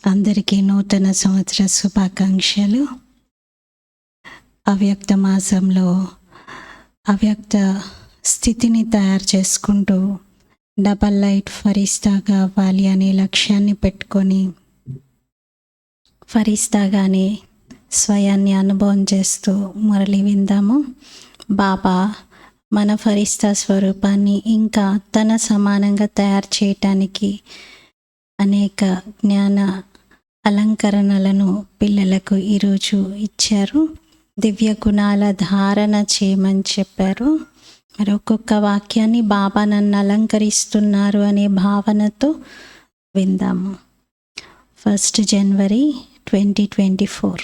అందరికీ నూతన సంవత్సర శుభాకాంక్షలు. అవ్యక్త మాసంలో అవ్యక్త స్థితిని తయారు చేసుకుంటూ డబల్ లైట్ ఫరిస్తాగా అవ్వాలి అనే లక్ష్యాన్ని పెట్టుకొని ఫరిస్తాగానే స్వయాన్ని అనుభవం చేస్తూ మురళి విందాము. బాబా మన ఫరిస్తా స్వరూపాన్ని ఇంకా తన సమానంగా తయారు చేయటానికి అనేక జ్ఞాన అలంకరణలను పిల్లలకు ఈరోజు ఇచ్చారు. దివ్య గుణాల ధారణ చేయమని చెప్పారు. మరి ఒక్కొక్క వాక్యాన్ని బాబా నన్ను అలంకరిస్తున్నారు అనే భావనతో విందాము. 1 जनवरी 2024।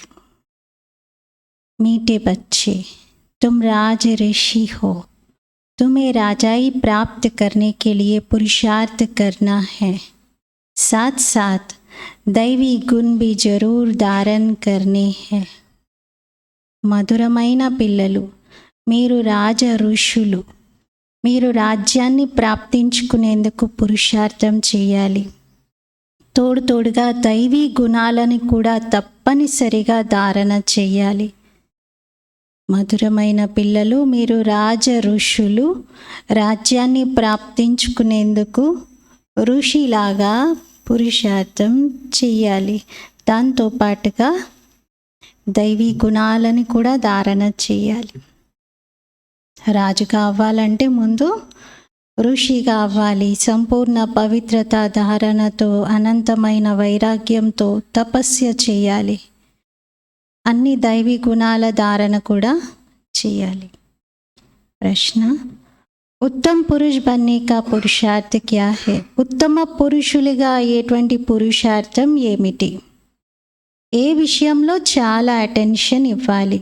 मीठे बच्चे, तुम राज ऋषि हो। तुम्हें राजाई प्राप्त करने के लिए पुरुषार्थ करना है। साथ साथ दैवी गुण भी जरूर धारण करने हैं। మధురమైన పిల్లలు, మీరు రాజ ఋషులు. మీరు రాజ్యాన్ని ప్రాప్తించుకునేందుకు పురుషార్థం చేయాలి. తోడుగా దైవీ గుణాలను కూడా తప్పనిసరిగా ధారణ చేయాలి. మధురమైన పిల్లలు, మీరు రాజ ఋషులు. రాజ్యాన్ని ప్రాప్తించుకునేందుకు ఋషిలాగా పురుషార్థం చేయాలి. దాంతోపాటుగా దైవీ గుణాలని కూడా ధారణ చేయాలి. రాజుగా అవ్వాలంటే ముందు ఋషిగా అవ్వాలి. సంపూర్ణ పవిత్రత ధారణతో, అనంతమైన వైరాగ్యంతో తపస్య చేయాలి. అన్ని దైవీ గుణాల ధారణ కూడా చేయాలి. ప్రశ్న, ఉత్తమ పురుష్ బన్నే కా పురుషార్థ క్యా హై? ఉత్తమ పురుషులుగా అయ్యేటువంటి పురుషార్థం ఏమిటి? ఏ విషయంలో చాలా అటెన్షన్ ఇవ్వాలి?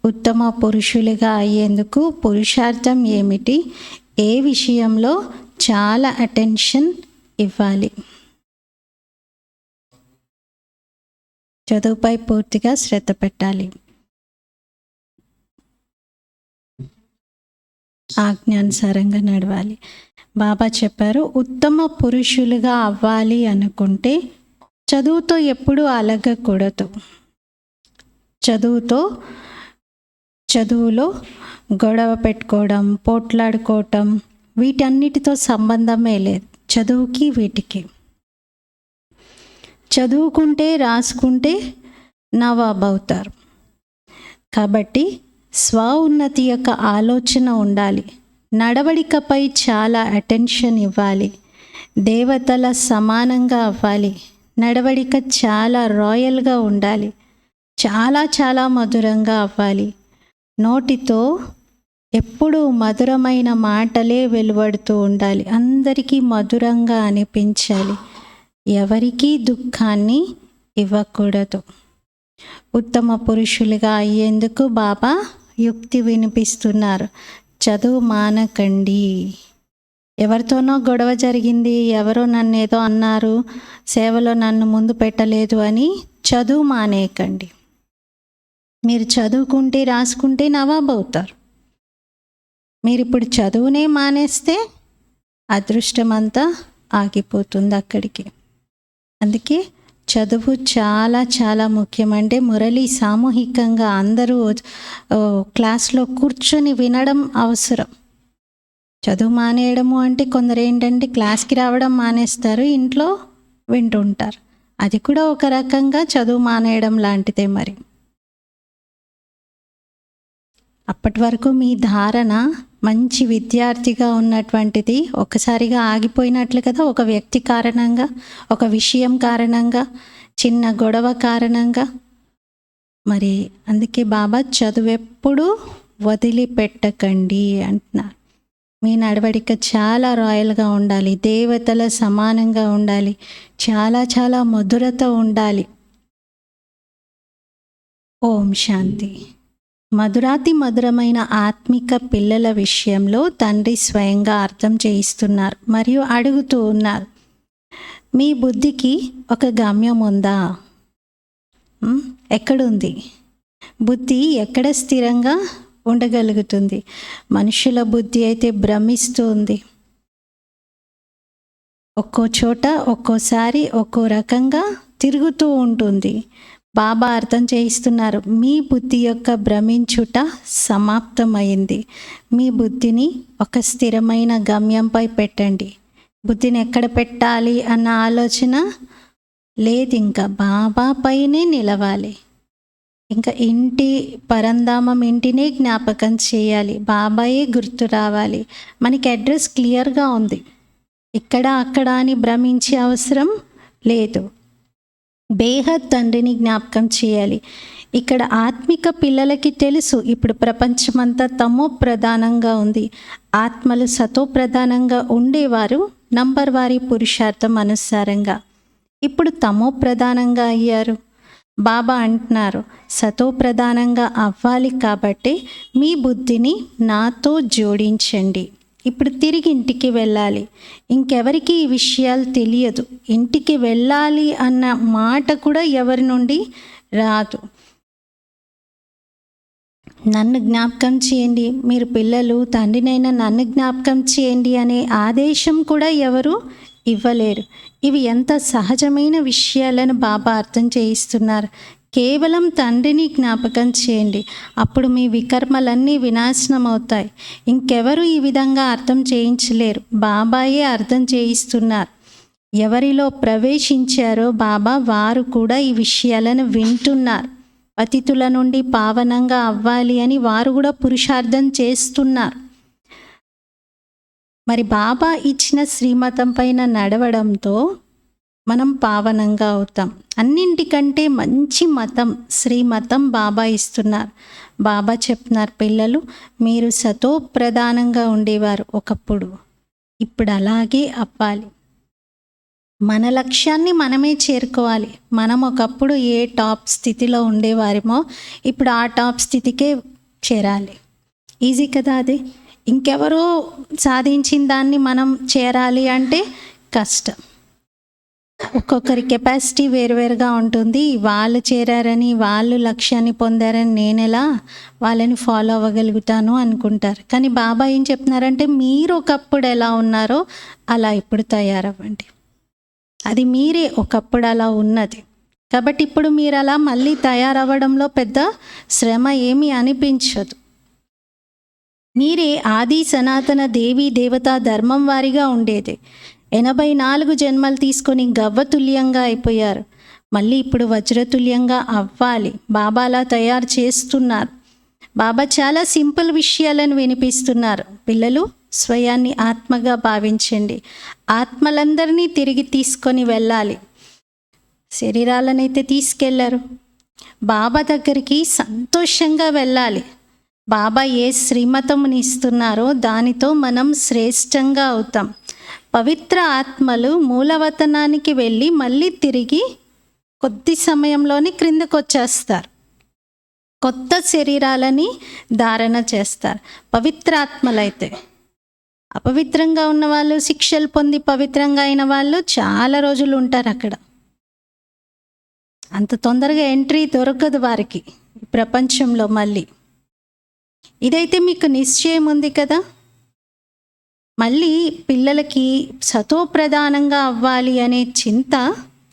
ఉత్తమ పురుషులుగా అయ్యేందుకు పురుషార్థం ఏమిటి? ఏ విషయంలో చాలా అటెన్షన్ ఇవ్వాలి? చదువుపై పూర్తిగా శ్రద్ధ పెట్టాలి. ఆజ్ఞానుసారంగా నడవాలి. బాబా చెప్పారు, ఉత్తమ పురుషులుగా అవ్వాలి అనుకుంటే చదువుతో ఎప్పుడూ అలగకూడదు. చదువులో గొడవ పెట్టుకోవడం, పోట్లాడుకోవటం, వీటన్నిటితో సంబంధమే లేదు చదువుకి వీటికి. చదువుకుంటే రాసుకుంటే నవాబ్ అవుతారు. కాబట్టి స్వ ఉన్నతి యొక్క ఆలోచన ఉండాలి. నడవడికపై చాలా అటెన్షన్ ఇవ్వాలి. దేవతల సమానంగా అవ్వాలి. నడవడిక చాలా రాయల్గా ఉండాలి. చాలా మధురంగా అవ్వాలి. నోటితో ఎప్పుడూ మధురమైన మాటలే వెలువడుతూ ఉండాలి. అందరికీ మధురంగా అనిపించాలి. ఎవరికీ దుఃఖాన్ని ఇవ్వకూడదు. ఉత్తమ పురుషులుగా అయ్యేందుకు బాబా యుక్తి వినిపిస్తున్నారు. చదువు మానకండి. ఎవరితోనో గొడవ జరిగింది, ఎవరో నన్ను ఏదో అన్నారు, సేవలో నన్ను ముందు పెట్టలేదు అని చదువు మానేయకండి. మీరు చదువుకుంటే రాసుకుంటే నవాబ్ అవుతారు. మీరు ఇప్పుడు చదువునే మానేస్తే అదృష్టం అంతా ఆగిపోతుంది అక్కడికి. అందుకే చదువు చాలా ముఖ్యం. అంటే మురళి సామూహికంగా అందరూ క్లాస్లో కూర్చొని వినడం అవసరం. చదువు మానేయడము అంటే కొందరు ఏంటంటే క్లాస్కి రావడం మానేస్తారు, ఇంట్లో వింటుంటారు. అది కూడా ఒక రకంగా చదువు మానేయడం లాంటిదే. మరి అప్పటి వరకు మీ ధారణ మంచి విద్యార్థిగా ఉన్నటువంటిది ఒక్కసారిగా ఆగిపోయినట్లు కదా. ఒక వ్యక్తి కారణంగా, ఒక విషయం కారణంగా, చిన్న గొడవ కారణంగా. మరి అందుకే బాబా చదువు ఎప్పుడూ వదిలిపెట్టకండి అంటున్నారు. మీ నడవడిక చాలా రాయల్గా ఉండాలి. దేవతల సమానంగా ఉండాలి. చాలా మధురత ఉండాలి. ఓం శాంతి. మధురాతి మధురమైన ఆత్మిక పిల్లల విషయంలో తండ్రి స్వయంగా అర్థం చేయిస్తున్నారు మరియు అడుగుతూ ఉన్నారు, మీ బుద్ధికి ఒక గమ్యం ఉందా? ఎక్కడుంది? బుద్ధి ఎక్కడ స్థిరంగా ఉండగలుగుతుంది? మనుషుల బుద్ధి అయితే భ్రమిస్తుంది. ఒక్కో చోట ఒక్కోసారి ఒక్కో రకంగా తిరుగుతూ ఉంటుంది. బాబా అర్థం చేయిస్తున్నారు, మీ బుద్ధి యొక్క భ్రమించుట సమాప్తమైంది. మీ బుద్ధిని ఒక స్థిరమైన గమ్యంపై పెట్టండి. బుద్ధిని ఎక్కడ పెట్టాలి అన్న ఆలోచన లేదు, ఇంకా బాబా పైనే నిలవాలి. ఇంకా ఇంటి పరంధామం ఇంటినే జ్ఞాపకం చేయాలి, బాబాయే గుర్తు రావాలి. మనకి అడ్రస్ క్లియర్గా ఉంది, ఇక్కడ అక్కడ అని భ్రమించే అవసరం లేదు. బేహద్ తండ్రిని జ్ఞాపకం చేయాలి. ఇక్కడ ఆత్మిక పిల్లలకి తెలుసు, ఇప్పుడు ప్రపంచమంతా తమో ప్రధానంగా ఉంది. ఆత్మలు సతో ప్రధానంగా ఉండేవారు నంబర్ వారి పురుషార్థం అనుసారంగా. ఇప్పుడు తమో ప్రధానంగా అయ్యారు. బాబా అంటున్నారు, సతో ప్రధానంగా అవ్వాలి కాబట్టి మీ బుద్ధిని నాతో జోడించండి. ఇప్పుడు తిరిగి ఇంటికి వెళ్ళాలి. ఇంకెవరికి ఈ విషయాలు తెలియదు. ఇంటికి వెళ్ళాలి అన్న మాట కూడా ఎవరి నుండి రాదు. నన్ను జ్ఞాపకం చేయండి, మీరు పిల్లలు తండ్రినైనా నన్ను జ్ఞాపకం చేయండి అనే ఆదేశం కూడా ఎవరు ఇవ్వలేరు. ఇవి ఎంత సహజమైన విషయాలను బాబా అర్థం చేయిస్తున్నారు. కేవలం తండ్రిని జ్ఞాపకం చేయండి, అప్పుడు మీ వికర్మలన్నీ వినాశనం అవుతాయి. ఇంకెవరు ఈ విధంగా అర్థం చేయించలేరు, బాబాయే అర్థం చేయిస్తున్నారు. ఎవరిలో ప్రవేశించారో బాబా వారు కూడా ఈ విషయాలను వింటున్నారు. పతితుల నుండి పావనంగా అవ్వాలి అని వారు కూడా పురుషార్థం చేస్తున్నారు. మరి బాబా ఇచ్చిన శ్రీమతం పైన నడవడంతో మనం పావనంగా అవుతాం. అన్నింటికంటే మంచి మతం శ్రీమతం బాబా ఇస్తున్నారు. బాబా చెప్తున్నారు, పిల్లలు మీరు సతో ప్రధానంగా ఉండేవారు ఒకప్పుడు, ఇప్పుడు అలాగే అవ్వాలి. మన లక్ష్యాన్ని మనమే చేరుకోవాలి. మనం ఒకప్పుడు ఏ టాప్ స్థితిలో ఉండేవారేమో ఇప్పుడు ఆ టాప్ స్థితికే చేరాలి. ఈజీ కదా అది. ఇంకెవరో సాధించిన దాన్ని మనం చేరాలి అంటే కష్టం. ఒక్కొక్కరి కెపాసిటీ వేరువేరుగా ఉంటుంది. వాళ్ళు చేరారని, వాళ్ళు లక్ష్యాన్ని పొందారని నేనెలా వాళ్ళని ఫాలో అవ్వగలుగుతాను అనుకుంటారు. కానీ బాబా ఏం చెప్తున్నారంటే, మీరు ఒకప్పుడు ఎలా ఉన్నారో అలా ఇప్పుడు తయారవ్వండి. అది మీరే ఒకప్పుడు అలా ఉన్నది కాబట్టి ఇప్పుడు మీరు అలా మళ్ళీ తయారవ్వడంలో పెద్ద శ్రమ ఏమీ అనిపించదు. మీరే ఆది సనాతన దేవీ దేవతా ధర్మం వారిగా ఉండేది. 84 జన్మలు తీసుకొని గవ్వతుల్యంగా అయిపోయారు. మళ్ళీ ఇప్పుడు వజ్రతుల్యంగా అవ్వాలి. బాబా అలా తయారు చేస్తున్నారు. బాబా చాలా సింపుల్ విషయాలను వినిపిస్తున్నారు. పిల్లలు స్వయాన్ని ఆత్మగా భావించండి. ఆత్మలందరినీ తిరిగి తీసుకొని వెళ్ళాలి. శరీరాలనైతే తీసుకెళ్లరు. బాబా దగ్గరికి సంతోషంగా వెళ్ళాలి. బాబా ఏ శ్రీమతముని ఇస్తున్నారో దానితో మనం శ్రేష్టంగా అవుతాం. పవిత్ర ఆత్మలు మూలవతనానికి వెళ్ళి మళ్ళీ తిరిగి కొద్ది సమయంలోని క్రిందకు వచ్చేస్తారు. కొత్త శరీరాలని ధారణ చేస్తారు. పవిత్ర ఆత్మలైతే, అపవిత్రంగా ఉన్నవాళ్ళు, శిక్షలు పొంది పవిత్రంగా అయిన వాళ్ళు చాలా రోజులు ఉంటారు అక్కడ. అంత తొందరగా ఎంట్రీ దొరకదు వారికి ప్రపంచంలో మళ్ళీ. ఇదైతే మీకు నిశ్చయం ఉంది కదా. మళ్ళీ పిల్లలకి సతో ప్రధానంగా అవ్వాలి అనే చింత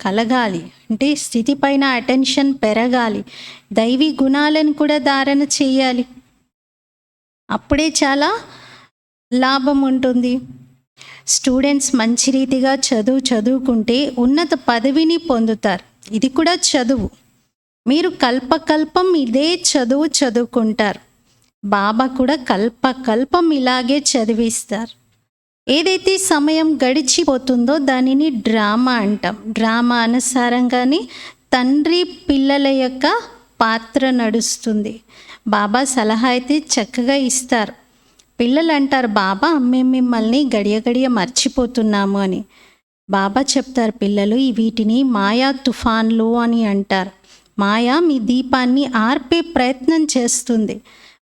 కలగాలి. అంటే స్థితి పైన అటెన్షన్ పెరగాలి. దైవీ గుణాలను కూడా ధారణ చేయాలి. అప్పుడే చాలా లాభం ఉంటుంది. స్టూడెంట్స్ మంచి రీతిగా చదువుకుంటే ఉన్నత పదవిని పొందుతారు. ఇది కూడా చదువు. మీరు కల్పకల్పం ఇదే చదువుకుంటారు. బాబా కూడా కల్పకల్పం ఇలాగే చదివిస్తారు. ఏదైతే సమయం గడిచిపోతుందో దానిని డ్రామా అంటాం. డ్రామా అనుసారంగానే తండ్రి పిల్లల యొక్క పాత్ర నడుస్తుంది. బాబా సలహా అయితే చక్కగా ఇస్తారు. పిల్లలు అంటారు, బాబా మేము మిమ్మల్ని గడియ మర్చిపోతున్నాము అని. బాబా చెప్తారు, పిల్లలు వీటిని మాయా తుఫాన్లు అని అంటారు. మాయా మీ దీపాన్ని ఆర్పే ప్రయత్నం చేస్తుంది.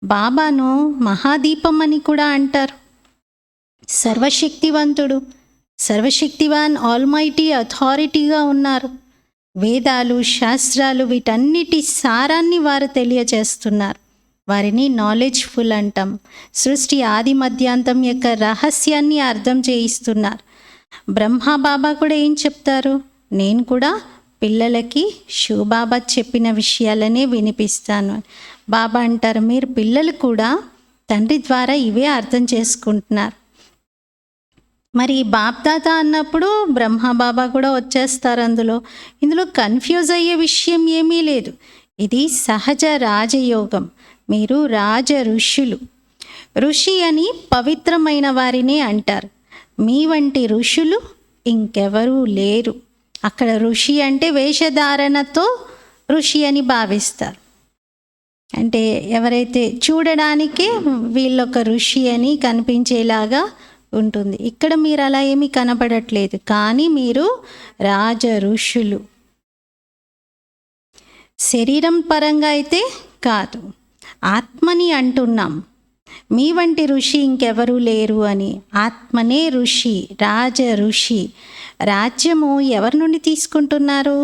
బాబాను మహాదీపం అని కూడా అంటారు. సర్వశక్తివంతుడు, సర్వశక్తివాన్ ఆల్మైటీ అథారిటీగా ఉన్నారు. వేదాలు, శాస్త్రాలు వీటన్నిటి సారాన్ని వారు తెలియజేస్తున్నారు. వారిని నాలెడ్జ్ఫుల్ అంటాం. సృష్టి ఆది మధ్యాంతం యొక్క రహస్యాన్ని అర్థం చేయిస్తున్నారు. బ్రహ్మబాబా కూడా ఏం చెప్తారు, నేను కూడా పిల్లలకి శివబాబా చెప్పిన విషయాలనే వినిపిస్తాను. బాబా అంటారు, మీరు పిల్లలు కూడా తండ్రి ద్వారా ఇవే అర్థం చేసుకుంటున్నారు. మరి బాప్దాత అన్నప్పుడు బ్రహ్మబాబా కూడా వచ్చేస్తారు ఇందులో కన్ఫ్యూజ్ అయ్యే విషయం ఏమీ లేదు. ఇది సహజ రాజయోగం. మీరు రాజ ఋషులు. ఋషి అని పవిత్రమైన వారినే అంటారు. మీ వంటి ఋషులు ఇంకెవరూ లేరు. అక్కడ ఋషి అంటే వేషధారణతో ఋషి అని భావిస్తారు. అంటే ఎవరైతే చూడడానికే వీళ్ళొక ఋషి అని కనిపించేలాగా ఉంటుంది. ఇక్కడ మీరు అలా ఏమీ కనపడట్లేదు, కానీ మీరు రాజ ఋషులు. శరీరం పరంగా అయితే కాదు, ఆత్మని అంటున్నాం. మీ వంటి ఋషి ఇంకెవరూ లేరు అని. ఆత్మనే ఋషి, రాజ ఋషి. రాజ్యము ఎవరి నుండి తీసుకుంటున్నారు?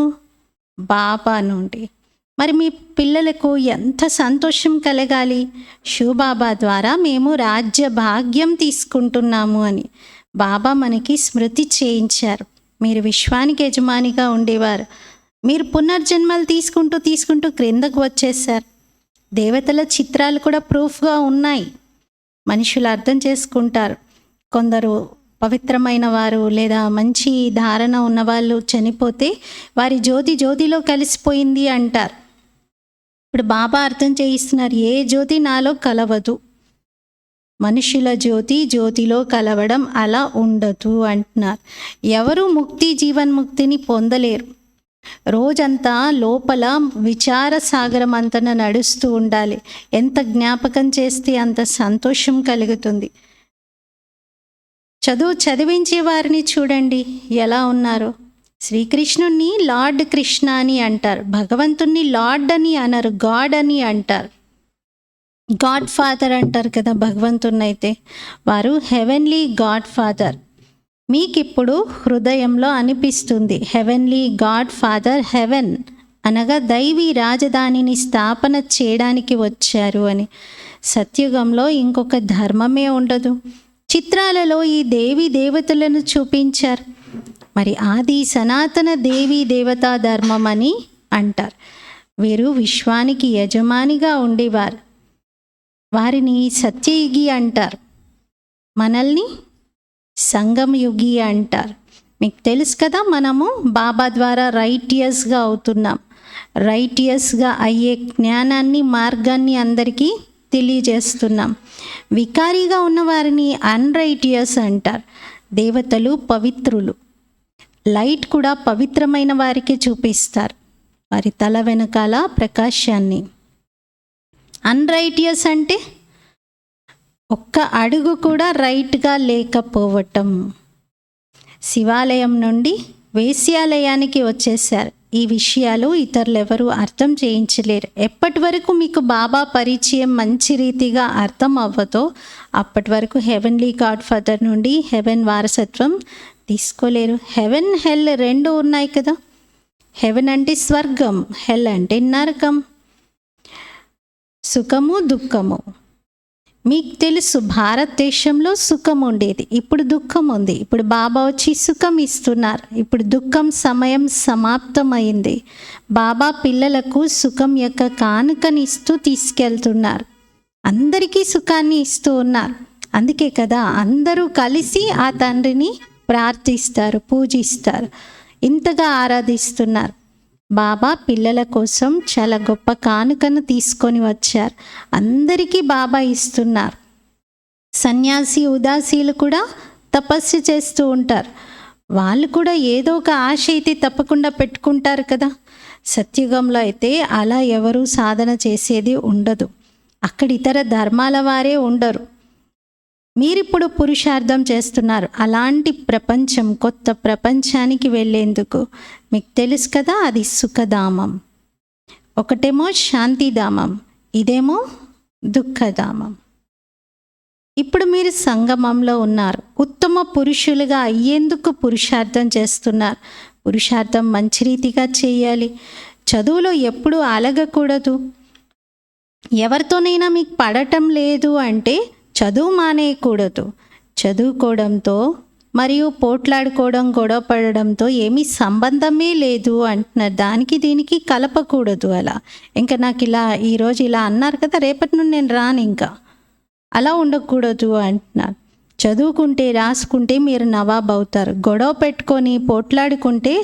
బాబా నుండి. మరి మీ పిల్లలకు ఎంత సంతోషం కలగాలి, శివబాబా ద్వారా మేము రాజ్య భాగ్యం తీసుకుంటున్నాము అని. బాబా మనకి స్మృతి చేయించారు. మీరు విశ్వానికి యజమానిగా ఉండేవారు. మీరు పునర్జన్మలు తీసుకుంటూ క్రిందకు వచ్చేసారు. దేవతల చిత్రాలు కూడా ప్రూఫ్గా ఉన్నాయి. మనుషులు అర్థం చేసుకుంటారు. కొందరు పవిత్రమైన వారు లేదా మంచి ధారణ ఉన్నవాళ్ళు చనిపోతే వారి జ్యోతిలో కలిసిపోయింది అంటారు. ఇప్పుడు బాబా అర్థం చేయిస్తున్నారు, ఏ జ్యోతి నాలో కలవదు. మనుషుల జ్యోతిలో కలవడం అలా ఉండదు అంటున్నారు. ఎవరు జీవన్ముక్తిని పొందలేరు. రోజంతా లోపల విచార సాగరం అంతన నడుస్తూ ఉండాలి. ఎంత జ్ఞాపకం చేస్తే అంత సంతోషం కలుగుతుంది. చదివించే వారిని చూడండి ఎలా ఉన్నారో. శ్రీకృష్ణుణ్ణి లార్డ్ కృష్ణ అని అంటారు. భగవంతుణ్ణి లార్డ్ అని అనరు, గాడ్ అని అంటారు. గాడ్ ఫాదర్ అంటారు కదా భగవంతుణ్ణి. అయితే వారు హెవెన్లీ గాడ్ ఫాదర్. మీకిప్పుడు హృదయంలో అనిపిస్తుంది, హెవెన్లీ గాడ్ ఫాదర్ హెవెన్ అనగా దైవీ రాజధానిని స్థాపన చేయడానికి వచ్చారు అని. సత్యుగంలో ఇంకొక ధర్మమే ఉండదు. చిత్రాలలో ఈ దేవీ దేవతలను చూపించారు. మరి ఆది సనాతన దేవీ దేవతా ధర్మం అని అంటారు. వీరు విశ్వానికి యజమానిగా ఉండేవారు. వారిని సత్యయుగి అంటారు. మనల్ని సంగమయుగి అంటారు. మీకు తెలుసు కదా, మనము బాబా ద్వారా రైటియస్గా అవుతున్నాం. రైటియస్గా అయ్యే జ్ఞానాన్ని, మార్గాన్ని అందరికీ తెలియజేస్తున్నాం. వికారిగా ఉన్నవారిని అన్రైటియస్ అంటారు. దేవతలు పవిత్రులు. లైట్ కూడా పవిత్రమైన వారికి చూపిస్తారు, వారి తల వెనకాల ప్రకాశాన్ని. అన్రైటియస్ అంటే ఒక్క అడుగు కూడా రైట్గా లేకపోవటం. శివాలయం నుండి వేశ్యాలయానికి వచ్చేసారు. ఈ విషయాలు ఇతరులు ఎవరు అర్థం చేయించలేరు. ఎప్పటి వరకు మీకు బాబా పరిచయం మంచి రీతిగా అర్థం అవ్వదో అప్పటి వరకు హెవెన్లీ గాడ్ ఫాదర్ నుండి హెవెన్ వారసత్వం తీసుకోలేరు. హెవెన్, హెల్ రెండు ఉన్నాయి కదా. హెవెన్ అంటే స్వర్గం, హెల్ అంటే నరకం. సుఖము, దుఃఖము. మీకు తెలుసు, భారతదేశంలో సుఖం ఉండేది, ఇప్పుడు దుఃఖం ఉంది. ఇప్పుడు బాబా వచ్చి సుఖం ఇస్తున్నారు. ఇప్పుడు దుఃఖం సమయం సమాప్తమైంది. బాబా పిల్లలకు సుఖం యొక్క కానుకని ఇస్తూ తీసుకెళ్తున్నారు. అందరికీ సుఖాన్ని ఇస్తూ ఉన్నారు. అందుకే కదా అందరూ కలిసి ఆ తండ్రిని ప్రార్థిస్తారు, పూజిస్తారు, ఇంతగా ఆరాధిస్తున్నారు. బాబా పిల్లల కోసం చాలా గొప్ప కానుకను తీసుకొని వచ్చారు. అందరికీ బాబా ఇస్తున్నారు. సన్యాసి, ఉదాసీలు కూడా తపస్సు చేస్తూ ఉంటారు. వాళ్ళు కూడా ఏదో ఒక ఆశ అయితే తప్పకుండా పెట్టుకుంటారు కదా. సత్యుగంలో అయితే అలా ఎవరూ సాధన చేసేది ఉండదు. అక్కడ ఇతర ధర్మాల వారే ఉండరు. మీరిప్పుడు పురుషార్థం చేస్తున్నారు అలాంటి ప్రపంచం, కొత్త ప్రపంచానికి వెళ్ళేందుకు. మీకు తెలుసు కదా, అది సుఖధామం. ఒకటేమో శాంతిధామం, ఇదేమో దుఃఖధామం. ఇప్పుడు మీరు సంగమంలో ఉన్నారు. ఉత్తమ పురుషులుగా అయ్యేందుకు పురుషార్థం చేస్తున్నారు. పురుషార్థం మంచి రీతిగా చేయాలి. చదువులో ఎప్పుడూ అలగకూడదు. ఎవరితోనైనా మీకు పడటం లేదు అంటే చదువు మానేయకూడదు. చదువుకోవడంతో మరియు పోట్లాడుకోవడం గొడవ పడడంతో ఏమీ సంబంధమే లేదు అంటున్నారు. దానికి దీనికి కలపకూడదు అలా. ఇంకా నాకు ఇలా ఈరోజు ఇలా అన్నారు కదా, రేపటి నుండి నేను రాను, ఇంకా అలా ఉండకూడదు అంటున్నారు. చదువుకుంటే రాసుకుంటే మీరు నవాబ్ అవుతారు. గొడవ పెట్టుకొని పోట్లాడుకుంటే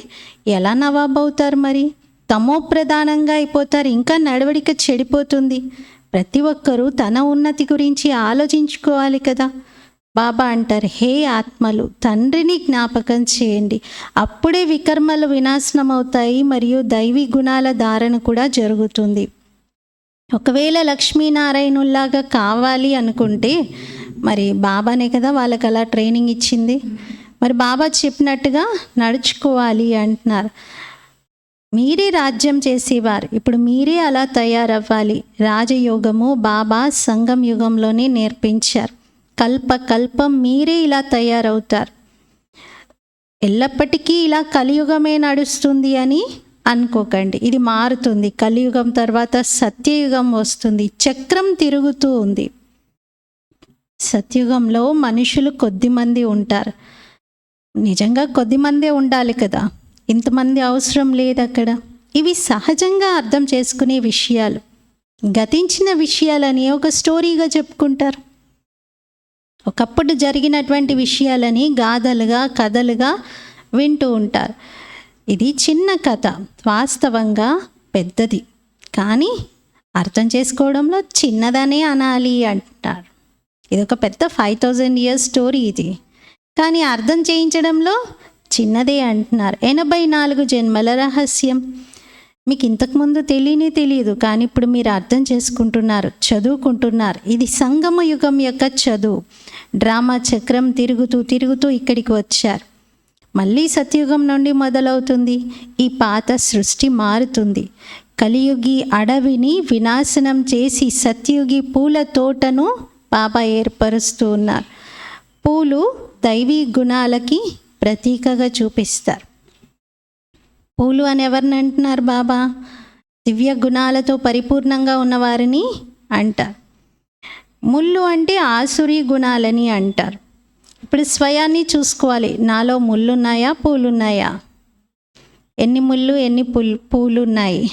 ఎలా నవాబ్ అవుతారు? మరి తమో ప్రధానంగా అయిపోతారు, ఇంకా నడవడిక చెడిపోతుంది. ప్రతి ఒక్కరూ తన ఉన్నతి గురించి ఆలోచించుకోవాలి కదా. బాబా అంటారు, హే ఆత్మలు, తండ్రిని జ్ఞాపకం చేయండి, అప్పుడే వికర్మలు వినాశనం అవుతాయి మరియు దైవీ గుణాల ధారణ కూడా జరుగుతుంది. ఒకవేళ లక్ష్మీనారాయణుల్లాగా కావాలి అనుకుంటే మరి బాబానే కదా వాళ్ళకి అలా ట్రైనింగ్ ఇచ్చింది. మరి బాబా చెప్పినట్టుగా నడుచుకోవాలి అంటున్నారు. మీరే రాజ్యం చేసేవారు, ఇప్పుడు మీరే అలా తయారవ్వాలి. రాజయోగము బాబా సంగం యుగంలోనే నేర్పించారు. కల్పం మీరే ఇలా తయారవుతారు. ఎల్లప్పటికీ ఇలా కలియుగమే నడుస్తుంది అని అనుకోకండి, ఇది మారుతుంది. కలియుగం తర్వాత సత్యయుగం వస్తుంది. చక్రం తిరుగుతూ ఉంది. సత్యుగంలో మనుషులు కొద్దిమంది ఉంటారు. నిజంగా కొద్దిమందే ఉండాలి కదా, ఇంతమంది అవసరం లేదు అక్కడ. ఇవి సహజంగా అర్థం చేసుకునే విషయాలు. గతించిన విషయాలని ఒక స్టోరీగా చెప్పుకుంటారు. ఒకప్పుడు జరిగినటువంటి విషయాలని గాథలుగా కథలుగా వింటూ ఉంటారు. ఇది చిన్న కథ, వాస్తవంగా పెద్దది, కానీ అర్థం చేసుకోవడంలో చిన్నదనే అనాలి అంటారు. ఇది ఒక పెద్ద 5000 years స్టోరీ ఇది, కానీ అర్థం చేయించడంలో చిన్నదే అంటున్నారు. 84 జన్మల రహస్యం మీకు ఇంతకుముందు తెలియదు, కానీ ఇప్పుడు మీరు అర్థం చేసుకుంటున్నారు, చదువుకుంటున్నారు. ఇది సంగమ యుగం యొక్క చదువు. డ్రామా చక్రం తిరుగుతూ ఇక్కడికి వచ్చారు. మళ్ళీ సత్యుగం నుండి మొదలవుతుంది. ఈ పాత సృష్టి మారుతుంది. కలియుగి అడవిని వినాశనం చేసి సత్యుగి పూల తోటను బాబా ఏర్పరుస్తూ ఉన్నారు. పూలు దైవీ గుణాలకి ప్రతీకగా చూపిస్తారు. పూలు అని ఎవరిని అంటున్నారు? బాబా దివ్య గుణాలతో పరిపూర్ణంగా ఉన్నవారిని అంటారు. ముళ్ళు అంటే ఆసురీ గుణాలని అంటారు. ఇప్పుడు స్వయాన్ని చూసుకోవాలి, నాలో ముళ్ళున్నాయా పూలున్నాయా? ఎన్ని ముళ్ళు ఎన్ని పూలున్నాయి?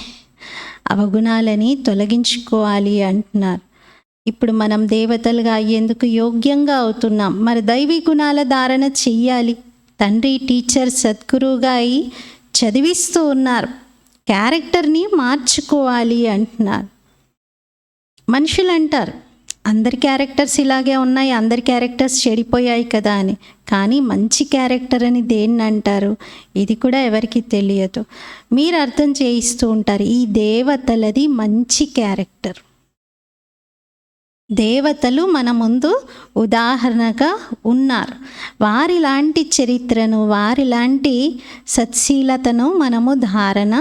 అవగుణాలని తొలగించుకోవాలి అంటున్నారు. ఇప్పుడు మనం దేవతలుగా అయ్యేందుకు యోగ్యంగా అవుతున్నాం. మరి దైవీ గుణాల ధారణ చెయ్యాలి. తండ్రి టీచర్ సద్గురువుగా అయి చదివిస్తూ ఉన్నారు. క్యారెక్టర్ని మార్చుకోవాలి అంటున్నారు. మనుషులు అంటారు అందరి క్యారెక్టర్స్ ఇలాగే ఉన్నాయి, అందరి క్యారెక్టర్స్ చెడిపోయాయి కదా అని. కానీ మంచి క్యారెక్టర్ అని దేన్ని అంటారు? ఇది కూడా ఎవరికి తెలియదు. మీరు అర్థం చేయిస్తూ ఉంటారు. ఈ దేవతలది మంచి క్యారెక్టర్. దేవతలు మన ముందు ఉదాహరణగా ఉన్నారు. వారిలాంటి చరిత్రను, వారిలాంటి సత్శీలతను మనము ధారణ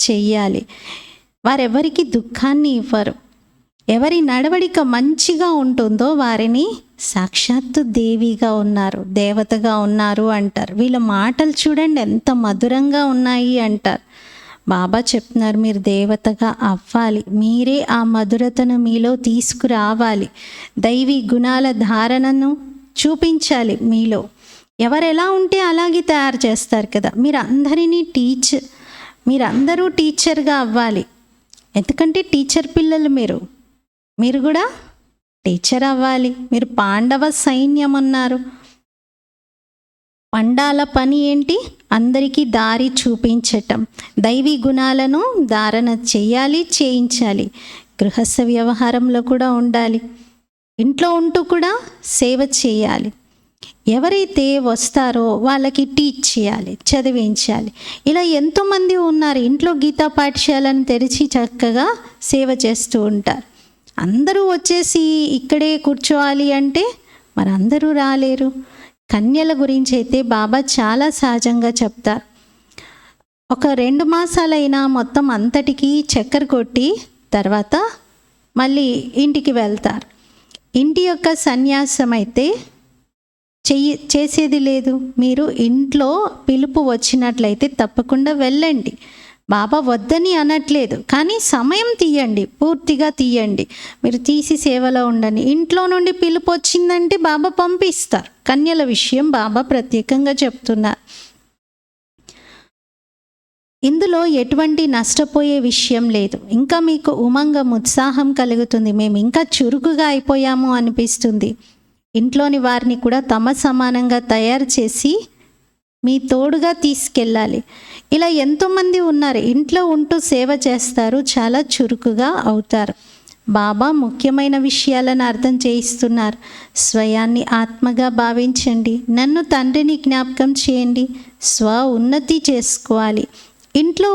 చెయ్యాలి. వారెవరికి దుఃఖాన్ని ఇవ్వరు. ఎవరి నడవడిక మంచిగా ఉంటుందో వారిని సాక్షాత్తు దేవిగా ఉన్నారు, దేవతగా ఉన్నారు అంటారు. వీళ్ళ మాటలు చూడండి ఎంత మధురంగా ఉన్నాయి అంటారు. బాబా చెప్తున్నారు మీరు దేవతగా అవ్వాలి, మీరే ఆ మధురతను మీలో తీసుకురావాలి, దైవీ గుణాల ధారణను చూపించాలి మీలో. ఎవరు ఎలా ఉంటే అలాగే తయారు చేస్తారు కదా. మీరందరూ టీచర్గా అవ్వాలి. ఎందుకంటే టీచర్ పిల్లలు మీరు కూడా టీచర్ అవ్వాలి. మీరు పాండవ సైన్యం అన్నారు. పండాల పని ఏంటి? అందరికీ దారి చూపించటం, దైవీ గుణాలను ధారణ చేయాలి, చేయించాలి. గృహస్థ వ్యవహారంలో కూడా ఉండాలి. ఇంట్లో ఉంటూ కూడా సేవ చేయాలి. ఎవరైతే వస్తారో వాళ్ళకి టీచ్ చేయాలి, చదివించాలి. ఇలా ఎంతోమంది ఉన్నారు. ఇంట్లో గీతా పాఠశాలను తెరిచి చక్కగా సేవ చేస్తూ ఉంటారు. అందరూ వచ్చేసి ఇక్కడే కూర్చోవాలి అంటే మరి అందరూ రాలేరు. కన్యల గురించి అయితే బాబా చాలా సహజంగా చెప్తారు. ఒక 2 మాసాలైనా మొత్తం అంతటికీ చక్కెర కొట్టి తర్వాత మళ్ళీ ఇంటికి వెళ్తారు. ఇంటి యొక్క సన్యాసం అయితే చేసేది లేదు. మీరు ఇంట్లో పిలుపు వచ్చినట్లయితే తప్పకుండా వెళ్ళండి. బాబా వద్దని అనట్లేదు, కానీ సమయం తీయండి, పూర్తిగా తీయండి. మీరు తీసి సేవలో ఉండండి. ఇంట్లో నుండి పిలుపు వచ్చిందంటే బాబా పంపిస్తారు. కన్యల విషయం బాబా ప్రత్యేకంగా చెప్తున్నారు. ఇందులో ఎటువంటి నష్టపోయే విషయం లేదు. ఇంకా మీకు ఉమంగం, ఉత్సాహం కలుగుతుంది. మేము ఇంకా చురుకుగా అయిపోయాము అనిపిస్తుంది. ఇంట్లోని వారిని కూడా తమ సమానంగా తయారు చేసి మీ తోడుగా తీసుకెళ్ళాలి. ఇలా ఎంతోమంది ఉన్నారు, ఇంట్లో ఉంటూ సేవ చేస్తారు, చాలా చురుకుగా అవుతారు. బాబా ముఖ్యమైన విషయాలను అర్థం చేయిస్తున్నారు. స్వయాన్ని ఆత్మగా భావించండి. నన్ను తండ్రిని జ్ఞాపకం చేయండి. స్వ ఉన్నతి చేసుకోవాలి. ఇంట్లో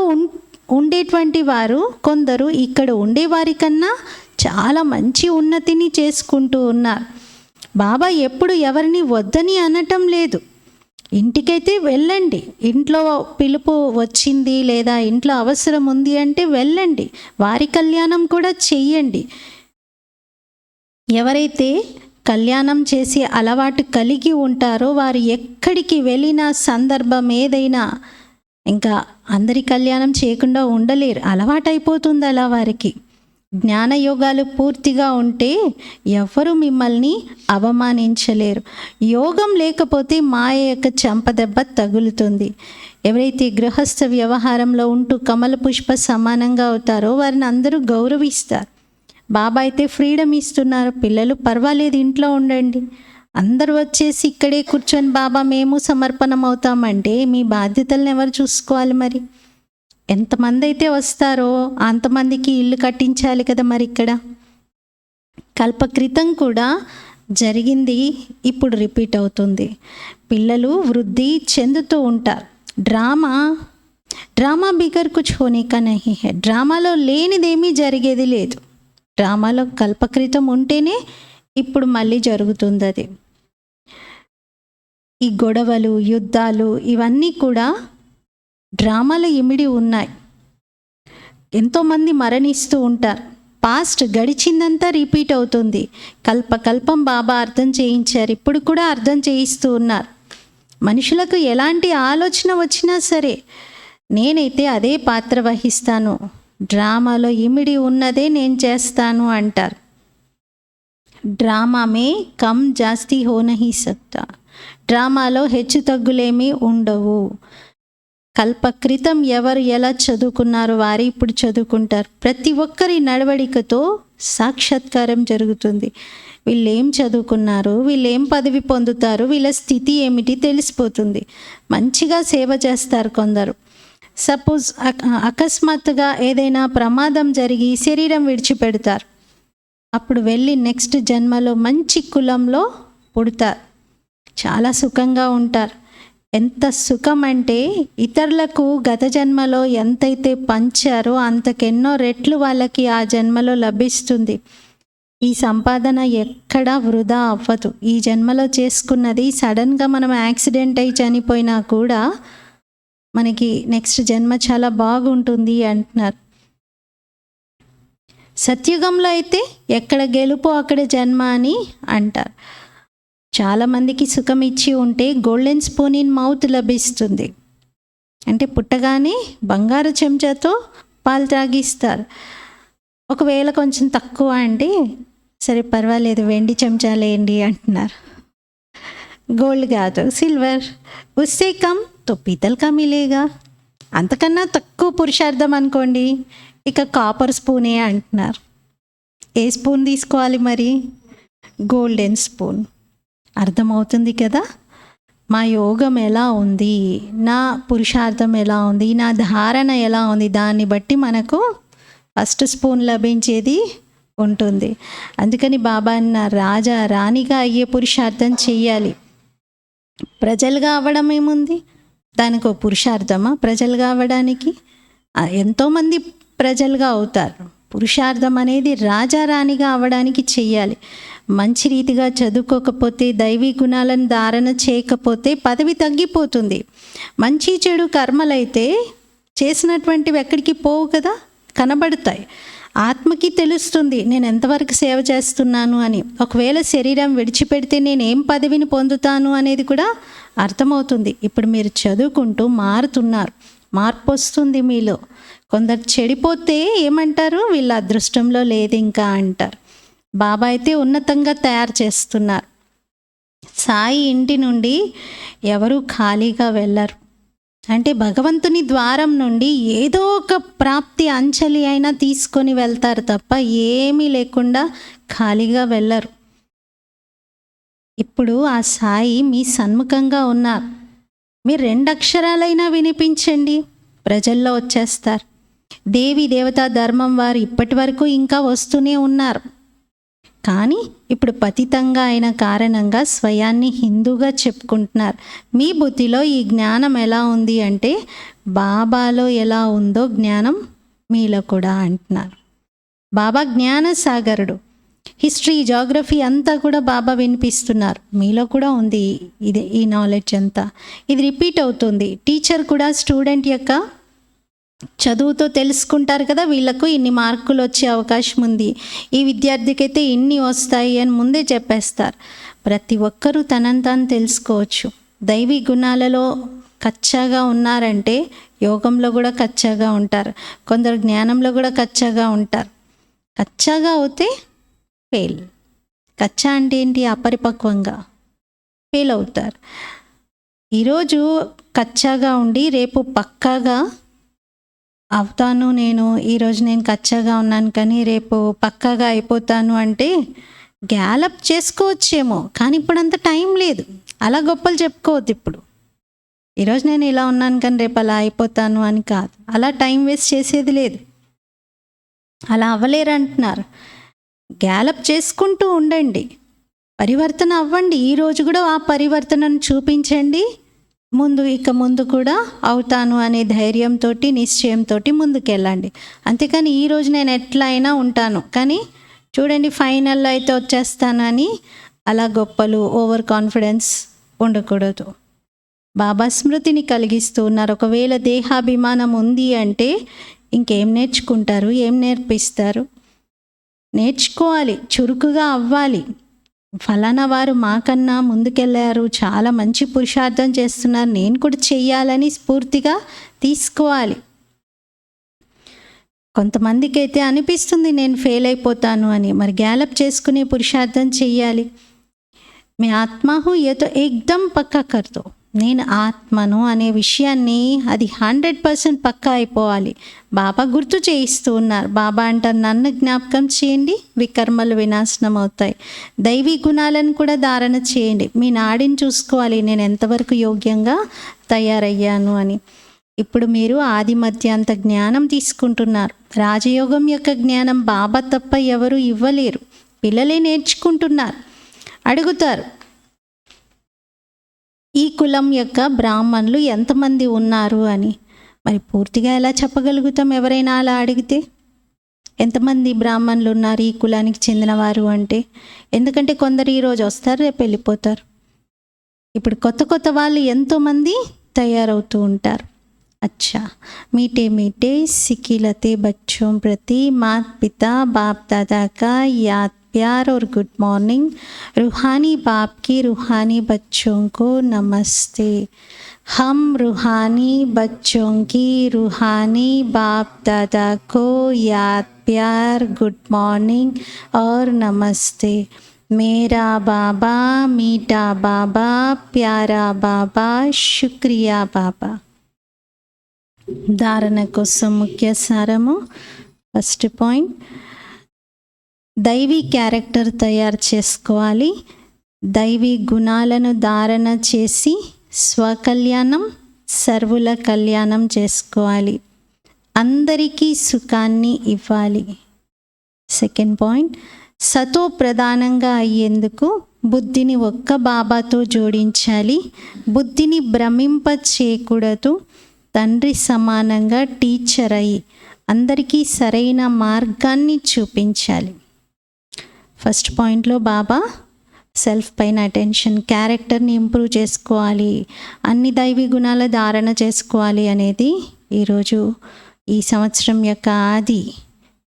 ఉండేటువంటి వారు కొందరు ఇక్కడ ఉండేవారి కన్నా చాలా మంచి ఉన్నతిని చేసుకుంటూ ఉన్నారు. బాబా ఎప్పుడు ఎవరిని వద్దని అనటం లేదు. ఇంటికైతే వెళ్ళండి. ఇంట్లో పిలుపు వచ్చింది లేదా ఇంట్లో అవసరం ఉంది అంటే వెళ్ళండి. వారి కళ్యాణం కూడా చెయ్యండి. ఎవరైతే కళ్యాణం చేసే అలవాటు కలిగి ఉంటారో వారు ఎక్కడికి వెళ్ళినా, సందర్భం ఏదైనా, ఇంకా అందరి కళ్యాణం చేయకుండా ఉండలేరు. అలవాటైపోతుంది అలా వారికి. జ్ఞానయోగాలు పూర్తిగా ఉంటే ఎవరు మిమ్మల్ని అవమానించలేరు. యోగం లేకపోతే మాయ యొక్క చెంపదెబ్బ తగులుతుంది. ఎవరైతే గృహస్థ వ్యవహారంలో ఉంటూ కమల పుష్ప సమానంగా అవుతారో వారిని అందరూ గౌరవిస్తారు. బాబా అయితే ఫ్రీడమ్ ఇస్తున్నారు. పిల్లలు పర్వాలేదు, ఇంట్లో ఉండండి. అందరూ వచ్చేసి ఇక్కడే కూర్చొని బాబా మేము సమర్పణం అవుతామంటే మీ బాధ్యతలను ఎవరు చూసుకోవాలి? మరి ఎంతమంది అయితే వస్తారో అంతమందికి ఇల్లు కట్టించాలి కదా. మరి ఇక్కడ కల్పక్రితం కూడా జరిగింది, ఇప్పుడు రిపీట్ అవుతుంది. పిల్లలు వృద్ధి చెందుతూ ఉంటారు. డ్రామా బిగర్ కుచ్ హోనే కా నహీ హై. డ్రామాలో లేనిదేమీ జరిగేది లేదు. డ్రామాలో కల్పక్రితం ఉంటేనే ఇప్పుడు మళ్ళీ జరుగుతుంది అది. ఈ గొడవలు, యుద్ధాలు ఇవన్నీ కూడా డ్రామాలో ఇమిడి ఉన్నాయి. ఎంతోమంది మరణిస్తూ ఉంటారు. పాస్ట్ గడిచిందంతా రిపీట్ అవుతుంది. కల్పకల్పం బాబా అర్థం చేయించారు, ఇప్పుడు కూడా అర్థం చేయిస్తూ ఉన్నారు. మనుషులకు ఎలాంటి ఆలోచన వచ్చినా సరే నేనైతే అదే పాత్ర వహిస్తాను, డ్రామాలో ఇమిడి ఉన్నదే నేను చేస్తాను అంటారు. డ్రామా మే కమ్ జాస్తి హో నహీ సక్తా. డ్రామాలో హెచ్చు తగ్గులేమీ ఉండవు. కల్పక్రితం ఎవరు ఎలా చదువుకున్నారో వారు ఇప్పుడు చదువుకుంటారు. ప్రతి ఒక్కరి నడవడికతో సాక్షాత్కారం జరుగుతుంది. వీళ్ళు ఏం చదువుకున్నారు, వీళ్ళు ఏం పదవి పొందుతారు, వీళ్ళ స్థితి ఏమిటి తెలిసిపోతుంది. మంచిగా సేవ చేస్తారు కొందరు. సపోజ్ అకస్మాత్తుగా ఏదైనా ప్రమాదం జరిగి శరీరం విడిచిపెడతారు. అప్పుడు వెళ్ళి నెక్స్ట్ జన్మలో మంచి కులంలో పుడతారు. చాలా సుఖంగా ఉంటారు. ఎంత సుఖం అంటే ఇతరులకు గత జన్మలో ఎంతైతే పంచారో అంతకెన్నో రెట్లు వాళ్ళకి ఆ జన్మలో లభిస్తుంది. ఈ సంపాదన ఎక్కడా వృధా అవ్వదు. ఈ జన్మలో చేసుకున్నది సడన్గా మనం యాక్సిడెంట్ అయి చనిపోయినా కూడా మనకి నెక్స్ట్ జన్మ చాలా బాగుంటుంది అంటున్నారు. సత్యుగంలో అయితే ఎక్కడ గెలుపో అక్కడ జన్మ అని అంటారు. చాలామందికి సుఖం ఇచ్చి ఉంటే గోల్డెన్ స్పూన్ ఇన్ మౌత్ లభిస్తుంది. అంటే పుట్టగానే బంగారు చెంచాతో పాలు తాగిస్తారు. ఒకవేళ కొంచెం తక్కువ అంటే సరే పర్వాలేదు వెండి చెంచాలేండి అంటున్నారు. గోల్డ్ కాదు, సిల్వర్. ఉస్సే కమ్ తో పీతల్ కా మిలేగా. అంతకన్నా తక్కువ పురుషార్థం అనుకోండి, ఇక కాపర్ స్పూనే అంటున్నారు. ఏ స్పూన్ తీసుకోవాలి మరి? Golden spoon. అర్థమవుతుంది కదా మా యోగం ఎలా ఉంది, నా పురుషార్థం ఎలా ఉంది, నా ధారణ ఎలా ఉంది. దాన్ని బట్టి మనకు ఫస్ట్ స్పూన్ లభించేది ఉంటుంది. అందుకని బాబా అన్న రాజా రాణిగా అయ్యే పురుషార్థం చెయ్యాలి. ప్రజలుగా అవ్వడం ఏముంది, దానికి ఒక పురుషార్థమా? ప్రజలుగా అవ్వడానికి ఎంతోమంది ప్రజలుగా అవుతారు. పురుషార్థం అనేది రాజా రాణిగా అవ్వడానికి చెయ్యాలి. మంచి రీతిగా చదువుకోకపోతే, దైవీ గుణాలను ధారణ చేయకపోతే పదవి తగ్గిపోతుంది. మంచి చెడు కర్మలైతే చేసినటువంటివి ఎక్కడికి పోవు కదా, కనబడతాయి. ఆత్మకి తెలుస్తుంది నేను ఎంతవరకు సేవ చేస్తున్నాను అని. ఒకవేళ శరీరం విడిచిపెడితే నేను ఏం పదవిని పొందుతాను అనేది కూడా అర్థమవుతుంది. ఇప్పుడు మీరు చదువుకుంటూ మారుతున్నారు. మార్పు వస్తుంది మీలో. కొందరు చెడిపోతే ఏమంటారు, వీళ్ళ అదృష్టంలో లేదు ఇంకా అంటారు. బాబా అయితే ఉన్నతంగా తయారు చేస్తున్నారు. సాయి ఇంటి నుండి ఎవరు ఖాళీగా వెళ్ళరు. అంటే భగవంతుని ద్వారం నుండి ఏదో ఒక ప్రాప్తి అంచలి అయినా తీసుకొని వెళ్తారు తప్ప ఏమీ లేకుండా ఖాళీగా వెళ్ళరు. ఇప్పుడు ఆ సాయి మీ సన్ముఖంగా ఉన్నారు. మీరు 2 అక్షరాలైనా వినిపించండి, ప్రజల్లో వచ్చేస్తారు. దేవి దేవతా ధర్మం వారు ఇప్పటి వరకు ఇంకా వస్తూనే ఉన్నారు. కానీ ఇప్పుడు పతితంగా అయిన కారణంగా స్వయాన్ని హిందూగా చెప్పుకుంటున్నారు. మీ బుద్ధిలో ఈ జ్ఞానం ఎలా ఉంది అంటే బాబాలో ఎలా ఉందో జ్ఞానం మీలో కూడా అంటున్నారు. బాబా జ్ఞాన సాగరుడు. హిస్టరీ, జాగ్రఫీ అంతా కూడా బాబా వినిపిస్తున్నారు. మీలో కూడా ఉంది ఇది, ఈ నాలెడ్జ్ అంతా. ఇది రిపీట్ అవుతుంది. టీచర్ కూడా స్టూడెంట్ యొక్క చదువుతో తెలుసుకుంటారు కదా, వీళ్ళకు ఇన్ని మార్కులు వచ్చే అవకాశం ఉంది, ఈ విద్యార్థికి అయితే ఇన్ని వస్తాయి అని ముందే చెప్పేస్తారు. ప్రతి ఒక్కరూ తనని తాను తెలుసుకోవచ్చు. దైవీ గుణాలలో కచ్చాగా ఉన్నారంటే యోగంలో కూడా కచ్చాగా ఉంటారు. కొందరు జ్ఞానంలో కూడా కచ్చాగా ఉంటారు. కచ్చాగా అవుతే ఫెయిల్. కచ్చా అంటే ఏంటి? అపరిపక్వంగా ఫెయిల్ అవుతారు. ఈరోజు కచ్చాగా ఉండి రేపు పక్కాగా అవుతాను, ఈరోజు నేను కచ్చాగా ఉన్నాను కానీ రేపు పక్కాగా అయిపోతాను అంటే గ్యాలప్ చేసుకోవచ్చేమో, కానీ ఇప్పుడు అంత టైం లేదు. అలా గొప్పలు చెప్పుకోవద్దు. ఇప్పుడు ఈరోజు నేను ఇలా ఉన్నాను కానీ రేపు అలా అయిపోతాను అని కాదు. అలా టైం వేస్ట్ చేసేది లేదు. అలా అవ్వలేరు అంటున్నారు. గ్యాలప్ చేసుకుంటూ ఉండండి, పరివర్తన అవ్వండి. ఈరోజు కూడా ఆ పరివర్తనను చూపించండి. ఇక ముందు కూడా అవుతాను అనే ధైర్యంతో, నిశ్చయంతో ముందుకెళ్ళండి. అంతేకాని ఈరోజు నేను ఎట్లా అయినా ఉంటాను కానీ చూడండి ఫైనల్లో అయితే వచ్చేస్తానని అలా గొప్పలు, ఓవర్ కాన్ఫిడెన్స్ ఉండకూడదు. బాబా స్మృతిని కలిగిస్తూ ఉన్నారు. ఒకవేళ దేహాభిమానం ఉంది అంటే ఇంకేం నేర్చుకుంటారు, ఏం నేర్పిస్తారు? నేర్చుకోవాలి, చురుకుగా అవ్వాలి. ఫలానా వారు మాకన్నా ముందుకెళ్ళారు, చాలా మంచి పురుషార్థం చేస్తున్నారు, నేను కూడా చెయ్యాలని స్ఫూర్తిగా తీసుకోవాలి. కొంతమందికి అయితే అనిపిస్తుంది నేను ఫెయిల్ అయిపోతాను అని. మరి గ్యాలప్ చేసుకునే పురుషార్థం చెయ్యాలి. మే ఆత్మహు ఏతో ఏకదం పక్కా కర్తో. నేను ఆత్మను అనే విషయాన్ని అది 100% పక్కా అయిపోవాలి. బాబా గుర్తు చేయిస్తూ ఉన్నారు. బాబా అంటారు, నన్ను జ్ఞాపకం చేయండి, వికర్మలు వినాశనం అవుతాయి. దైవీ గుణాలను కూడా ధారణ చేయండి. మీ నాడిని చూసుకోవాలి, నేను ఎంతవరకు యోగ్యంగా తయారయ్యాను అని. ఇప్పుడు మీరు ఆది మధ్యాంత జ్ఞానం తీసుకుంటున్నారు. రాజయోగం యొక్క జ్ఞానం బాబా తప్ప ఎవరు ఇవ్వలేరు. పిల్లలే నేర్చుకుంటున్నారు. అడుగుతారు, ఈ కులం యొక్క బ్రాహ్మణులు ఎంతమంది ఉన్నారు అని. మరి పూర్తిగా ఎలా చెప్పగలుగుతాం? ఎవరైనా అలా అడిగితే ఎంతమంది బ్రాహ్మణులు ఉన్నారు ఈ కులానికి చెందినవారు అంటే? ఎందుకంటే కొందరు ఈరోజు వస్తారు, రేపు వెళ్ళిపోతారు. ఇప్పుడు కొత్త వాళ్ళు ఎంతోమంది తయారవుతూ ఉంటారు. अच्छा, मीठे मीठे सिकिलते बच्चों प्रति माता पिता बाप दादा का याद प्यार और गुड मॉर्निंग. रूहानी बाप की रूहानी बच्चों को नमस्ते. हम रूहानी बच्चों की रूहानी बाप दादा को याद प्यार गुड मॉर्निंग और नमस्ते. मेरा बाबा मीठा बाबा प्यारा बाबा शुक्रिया बाबा. ధారణ కోసం ముఖ్య సారము. ఫస్ట్ పాయింట్, దైవీ క్యారెక్టర్ తయారు చేసుకోవాలి. దైవీ గుణాలను ధారణ చేసి స్వకల్యాణం, సర్వుల కళ్యాణం చేసుకోవాలి. అందరికీ సుఖాన్ని ఇవ్వాలి. సెకండ్ పాయింట్, సతో ప్రధానంగా అయ్యేందుకు బుద్ధిని ఒక్క బాబాతో జోడించాలి. బుద్ధిని భ్రమింప చేయకూడదు. తండ్రి సమానంగా టీచర్ అయి అందరికీ సరైన మార్గాన్ని చూపించాలి. ఫస్ట్ పాయింట్లో బాబా సెల్ఫ్ పైన అటెన్షన్, క్యారెక్టర్ని ఇంప్రూవ్ చేసుకోవాలి, అన్ని దైవీ గుణాల ధారణ చేసుకోవాలి అనేది ఈరోజు ఈ సంవత్సరం యొక్క ఆది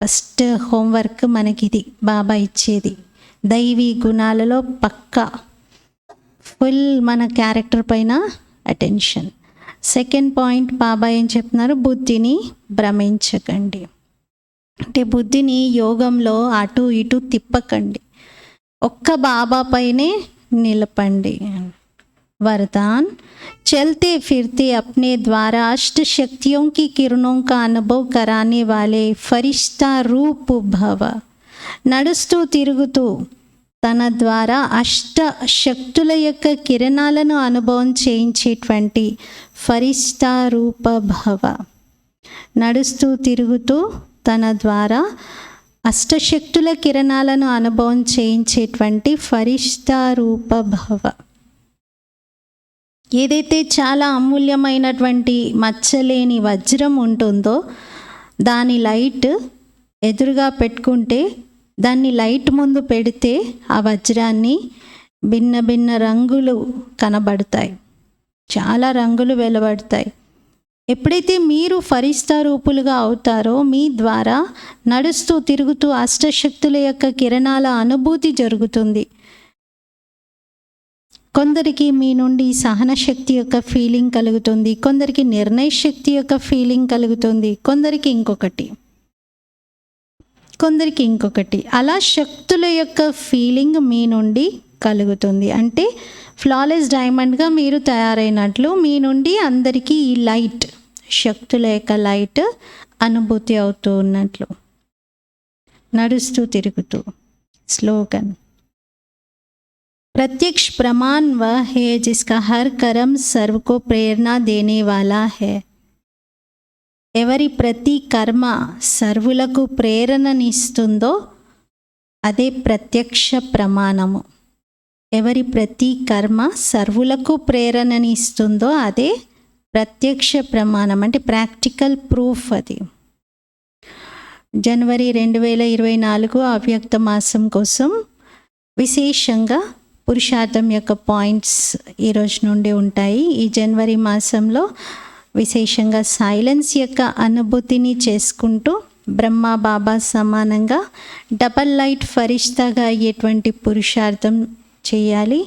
ఫస్ట్ హోంవర్క్ మనకిది బాబా ఇచ్చేది. దైవీ గుణాలలో పక్కా ఫుల్ మన క్యారెక్టర్ పైన అటెన్షన్. సెకండ్ పాయింట్ బాబా ఏం చెప్తున్నారు, బుద్ధిని భ్రమించకండి. అంటే బుద్ధిని యోగంలో అటు ఇటు తిప్పకండి, ఒక్క బాబా పైనే నిలపండి. वरदान, चलते फिरते अपने द्वारा अष्ट शक्तियों की किरणों का अनुभव कराने वाले फरिश्ता रूप भव. నడుస్తూ తిరుగుతూ తన ద్వారా అష్ట శక్తుల యొక్క కిరణాలను అనుభవం చేయించేటువంటి ఫరిష్తా రూప భవ. నడుస్తూ తిరుగుతూ తన ద్వారా అష్టశక్తుల కిరణాలను అనుభవం చేయించేటువంటి ఫరిష్తా రూప భవ. ఏదైతే చాలా అమూల్యమైనటువంటి మచ్చలేని వజ్రం ఉంటుందో దాని లైట్ ఎదురుగా పెట్టుకుంటే, దాన్ని లైట్ ముందు పెడితే ఆ వజ్రాన్ని భిన్న భిన్న రంగులు కనబడతాయి, చాలా రంగులు వెలువడతాయి. ఎప్పుడైతే మీరు ఫరిష్తా రూపులుగా అవుతారో మీ ద్వారా నడుస్తూ తిరుగుతూ అష్టశక్తుల యొక్క కిరణాల అనుభూతి జరుగుతుంది. కొందరికి మీ నుండి సహన శక్తి యొక్క ఫీలింగ్ కలుగుతుంది, కొందరికి నిర్ణయ శక్తి యొక్క ఫీలింగ్ కలుగుతుంది, కొందరికి ఇంకొకటి అలా శక్తుల యొక్క ఫీలింగ్ మీ నుండి కలుగుతుంది. అంటే ఫ్లాలెస్ డైమండ్గా మీరు తయారైనట్లు మీ నుండి అందరికీ ఈ లైట్, శక్తుల యొక్క లైట్ అనుభూతి అవుతూ ఉన్నట్లు. నడుస్తూ తిరుగుతూ. స్లోగన్, प्रत्यक्ष प्रमाण वह है जिसका हर कर्म सर्व को प्रेरणा देने वाला है. ఎవరి ప్రతి కర్మ సర్వులకు ప్రేరణనిస్తుందో అదే ప్రత్యక్ష ప్రమాణము. ఎవరి ప్రతి కర్మ సర్వులకు ప్రేరణనిస్తుందో అదే ప్రత్యక్ష ప్రమాణం, అంటే ప్రాక్టికల్ ప్రూఫ్. అది జనవరి 2024 అవ్యక్త మాసం కోసం విశేషంగా పురుషార్థం యొక్క పాయింట్స్ ఈరోజు నుండి ఉంటాయి. ఈ జనవరి మాసంలో విశేషంగా సైలెన్స్ యొక్క అనుభూతిని చేసుకుంటూ బ్రహ్మ బాబా సమానంగా డబల్ లైట్ ఫరిష్తాగా అయ్యేటువంటి పురుషార్థం చేయాలి.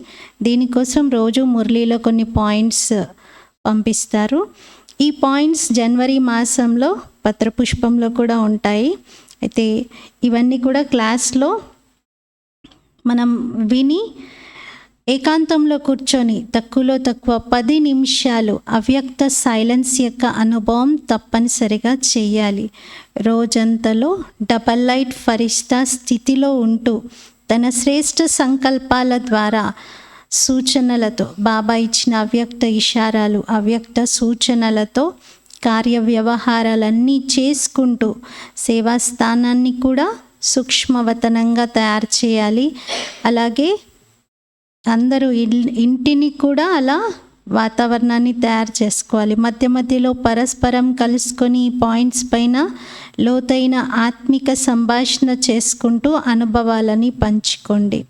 దీనికోసం రోజు మురళీలో కొన్ని పాయింట్స్ పంపిస్తారు. ఈ పాయింట్స్ జనవరి మాసంలో పత్రపుష్పంలో కూడా ఉంటాయి. అయితే ఇవన్నీ కూడా క్లాస్లో మనం విని ఏకాంతంలో కూర్చొని తక్కువలో తక్కువ 10 నిమిషాలు అవ్యక్త సైలెన్స్ యొక్క అనుభవం తప్పనిసరిగా చేయాలి. రోజంతలో డబల్ లైట్ ఫరిష్తా స్థితిలో ఉంటూ తన శ్రేష్ఠ సంకల్పాల ద్వారా సూచనలతో, బాబా ఇచ్చిన అవ్యక్త ఇషారాలు, అవ్యక్త సూచనలతో కార్య వ్యవహారాలన్నీ చేసుకుంటూ సేవా స్థానాన్ని కూడా సూక్ష్మవతనంగా తయారు చేయాలి. అలాగే అందరూ ఇంటిని కూడా అలా వాతావరణాన్ని తయారు చేసుకోవాలి. మధ్య మధ్యలో పరస్పరం కలుసుకొని ఈ పాయింట్స్ పైన లోతైన ఆత్మిక సంభాషణ చేసుకుంటూ అనుభవాలని పంచుకోండి.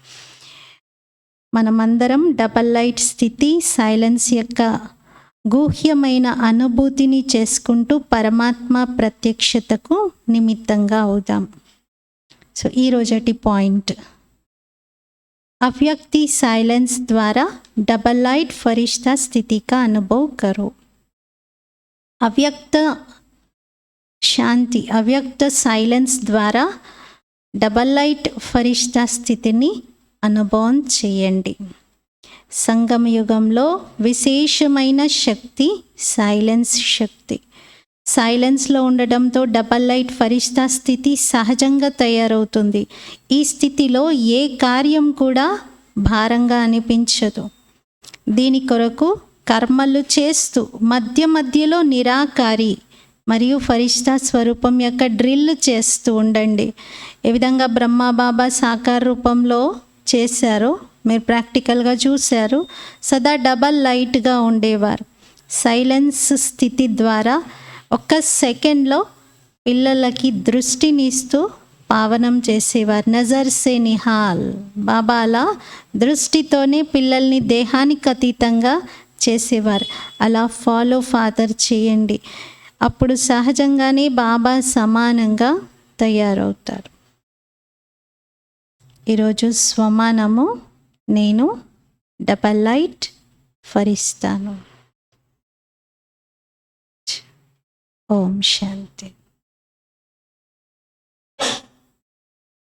మనమందరం డబల్ లైట్ స్థితి, సైలెన్స్ యొక్క గూహ్యమైన అనుభూతిని చేసుకుంటూ పరమాత్మ ప్రత్యక్షతకు నిమిత్తంగా అవుదాం. సో ఈరోజటి పాయింట్, अव्यक्ति साइलेंस द्वारा डबल लाइट फरिश्ता स्थिति का अनुभव करो. अव्यक्त शांति, अव्यक्त साइलेंस द्वारा डबल लाइट फरिश्ता స్థితిని అనుభవం చేయండి. సంగమ యుగంలో విశేషమైన శక్తి సైలెన్స్ శక్తి. సైలెన్స్లో ఉండడంతో డబల్ లైట్ ఫరిష్తా స్థితి సహజంగా తయారవుతుంది. ఈ స్థితిలో ఏ కార్యం కూడా భారంగా అనిపించదు. దీని కొరకు కర్మలు చేస్తూ మధ్య మధ్యలో నిరాకారి మరియు ఫరిష్తా స్వరూపం యొక్క డ్రిల్ చేస్తూ ఉండండి. ఏ విధంగా బ్రహ్మ బాబా సాకార రూపంలో చేశారో మీరు ప్రాక్టికల్గా చూశారు. సదా డబల్ లైట్గా ఉండేవారు. సైలెన్స్ స్థితి ద్వారా ఒక్క సెకండ్లో పిల్లలకి దృష్టిని ఇస్తూ పావనం చేసేవారు. నజర్ సే నిహాల్, బాబా అలా దృష్టితోనే పిల్లల్ని దేహానికి అతీతంగా చేసేవారు. అలా ఫాలో ఫాదర్ చేయండి. అప్పుడు సహజంగానే బాబా సమానంగా తయారవుతారు. ఈరోజు స్వమానము, నేను డబల్ లైట్ ఫరిస్తాను. ఓం శాంతి.